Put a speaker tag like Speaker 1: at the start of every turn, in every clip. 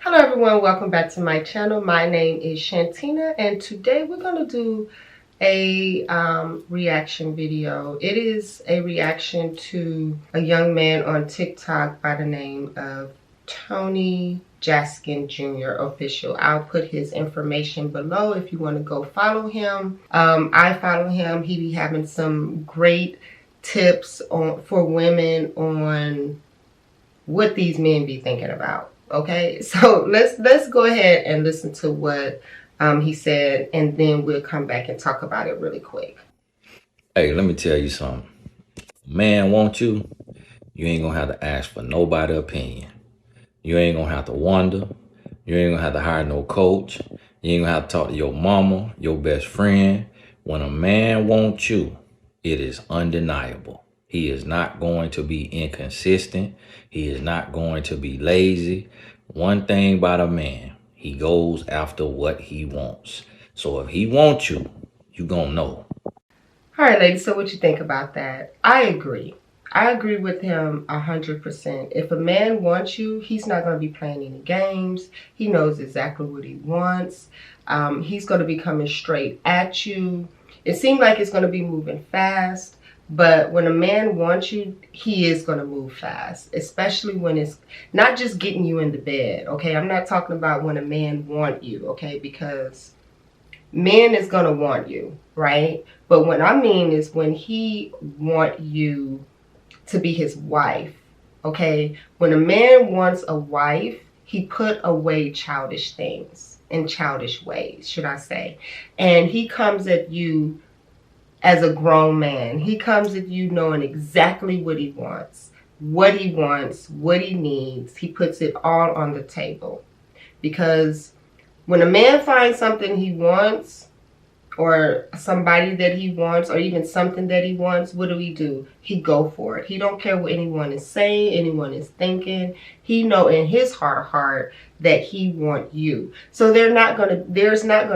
Speaker 1: Hello everyone, welcome back to my channel. My name is Shantina and today we're going to do a reaction video. It is a reaction to a young man on TikTok by the name of Tony Jaskin Jr. official. I'll put his information below if you want to go follow him. I follow him. He be having some great tips for women on what these men be thinking about. Okay, so let's go ahead and listen to what he said, and then we'll come back and talk about it really quick.
Speaker 2: Hey, let me tell you something. Man want you, you ain't gonna have to ask for nobody's opinion. You ain't gonna have to wonder. You ain't gonna have to hire no coach. You ain't gonna have to talk to your mama, your best friend. When a man wants you, it is undeniable. He is not going to be inconsistent. He is not going to be lazy. One thing about a man, he goes after what he wants. So if he wants you, you gonna know.
Speaker 1: All right, ladies, so what you think about that? I agree. I agree with him 100%. If a man wants you, he's not going to be playing any games. He knows exactly what he wants. He's going to be coming straight at you. It seems like it's going to be moving fast. But when a man wants you, he is going to move fast, especially when it's not just getting you in the bed, okay? I'm not talking about when a man wants you, okay? Because men is going to want you, right? But what I mean is when he want you to be his wife, okay? When a man wants a wife, he put away childish things and childish ways, should I say. And he comes at you as a grown man. He comes at you knowing exactly what he wants, what he needs. He puts it all on the table. Because when a man finds something he wants, or somebody that he wants, or even something that he wants, what do? He go for it. He don't care what anyone is saying, anyone is thinking. He know in his heart of heart that he want you. So there's not gonna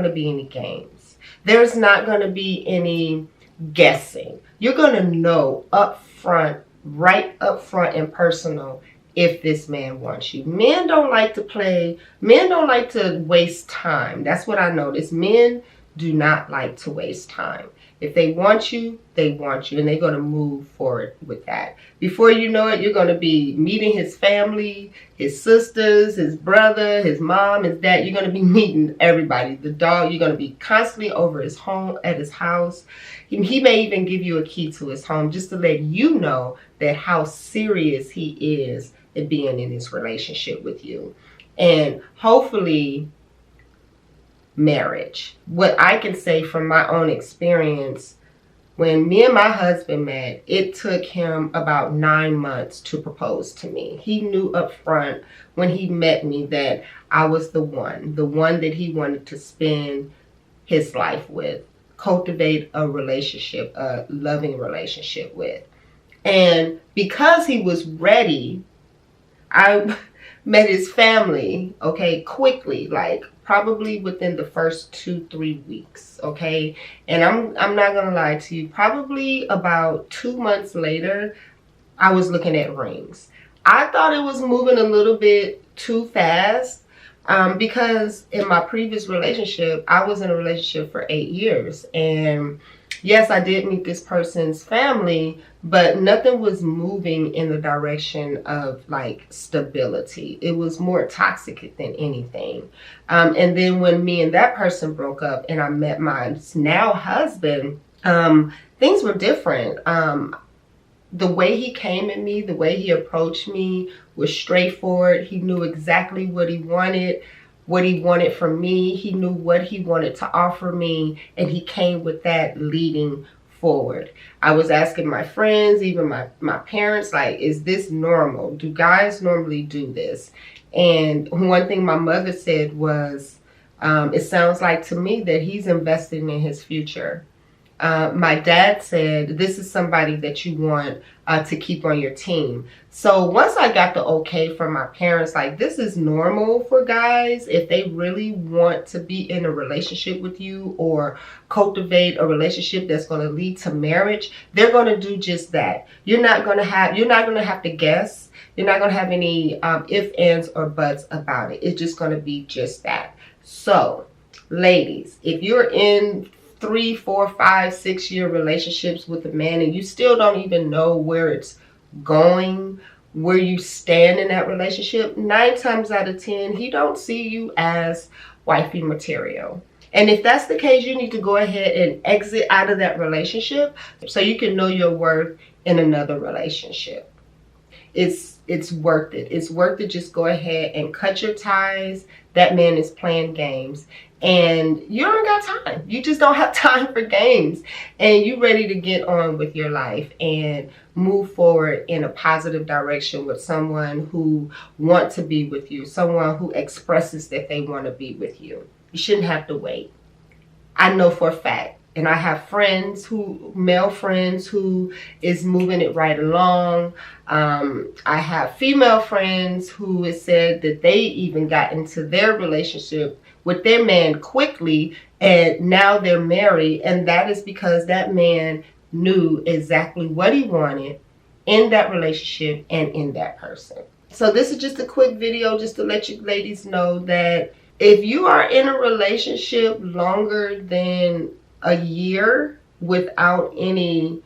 Speaker 1: be any games. There's not gonna be any guessing. You're gonna know up front, right up front and personal, if this man wants you. Men don't like to play. Men don't like to waste time. That's what I noticed. Men do not like to waste time. If they want you, they want you, and they're going to move forward with that. Before you know it, you're going to be meeting his family, his sisters, his brother, his mom, his dad. You're going to be meeting everybody. The dog, you're going to be constantly over his home, at his house. He may even give you a key to his home just to let you know that how serious he is at being in this relationship with you. And hopefully marriage. What I can say from my own experience, when me and my husband met, it took him about 9 months to propose to me. He knew up front when he met me that I was the one that he wanted to spend his life with, cultivate a relationship, a loving relationship with. And because he was ready, I met his family, okay, quickly, like probably within the first 2-3 weeks, okay? And I'm not gonna lie to you, probably about 2 months later, I was looking at rings. I thought it was moving a little bit too fast, because in my previous relationship, I was in a relationship for 8 years, and yes, I did meet this person's family, but nothing was moving in the direction of like stability. It was more toxic than anything. And then when me and that person broke up and I met my now husband, things were different. The way he came at me, the way he approached me was straightforward. He knew exactly what he wanted from me. He knew what he wanted to offer me, and he came with that leading forward. I was asking my friends, even my parents, like, is this normal? Do guys normally do this? And one thing my mother said was, it sounds like to me that he's investing in his future. My dad said this is somebody that you want to keep on your team. So once I got the okay from my parents, like this is normal for guys if they really want to be in a relationship with you or cultivate a relationship that's going to lead to marriage, they're going to do just that. You're not going to have to guess. You're not going to have any ifs, ands, or buts about it. It's just going to be just that. So, ladies, if you're in 3, 4, 5, 6 year relationships with a man and you still don't even know where it's going, where you stand in that relationship, 9 times out of 10, he don't see you as wifey material. And if that's the case, you need to go ahead and exit out of that relationship so you can know your worth in another relationship. It's worth it. It's worth it. Just go ahead and cut your ties. That man is playing games. And you don't got time. You just don't have time for games. And you ready to get on with your life and move forward in a positive direction with someone who wants to be with you. Someone who expresses that they want to be with you. You shouldn't have to wait. I know for a fact. And I have male friends who is moving it right along. I have female friends who has said that they even got into their relationship with their man quickly and now they're married. And that is because that man knew exactly what he wanted in that relationship and in that person. So this is just a quick video just to let you ladies know that if you are in a relationship longer than a year without any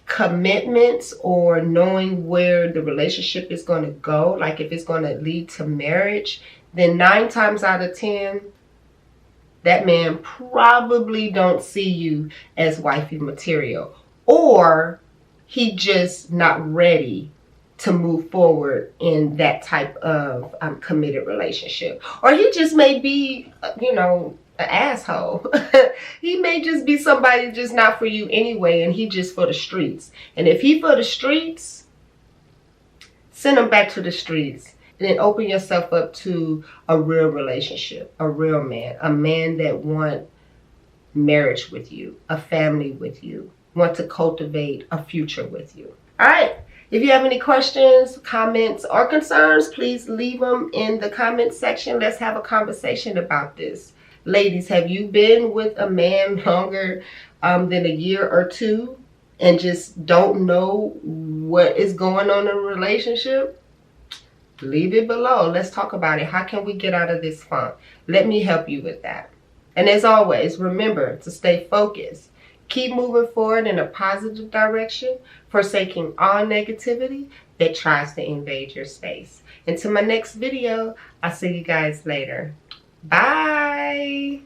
Speaker 1: commitments or knowing where the relationship is going to go, like if it's going to lead to marriage, then 9 times out of 10, that man probably don't see you as wifey material, or he just not ready to move forward in that type of committed relationship. Or he just may be, an asshole. He may just be somebody just not for you anyway, and he just for the streets. And if he for the streets, send him back to the streets. And then open yourself up to a real relationship, a real man, a man that want marriage with you, a family with you, want to cultivate a future with you. All right. If you have any questions, comments, or concerns, please leave them in the comment section. Let's have a conversation about this. Ladies, have you been with a man longer than a year or two and just don't know what is going on in a relationship? Leave it below. Let's talk about it. How can we get out of this funk? Let me help you with that. And as always, remember to stay focused. Keep moving forward in a positive direction, forsaking all negativity that tries to invade your space. Until my next video, I'll see you guys later. Bye.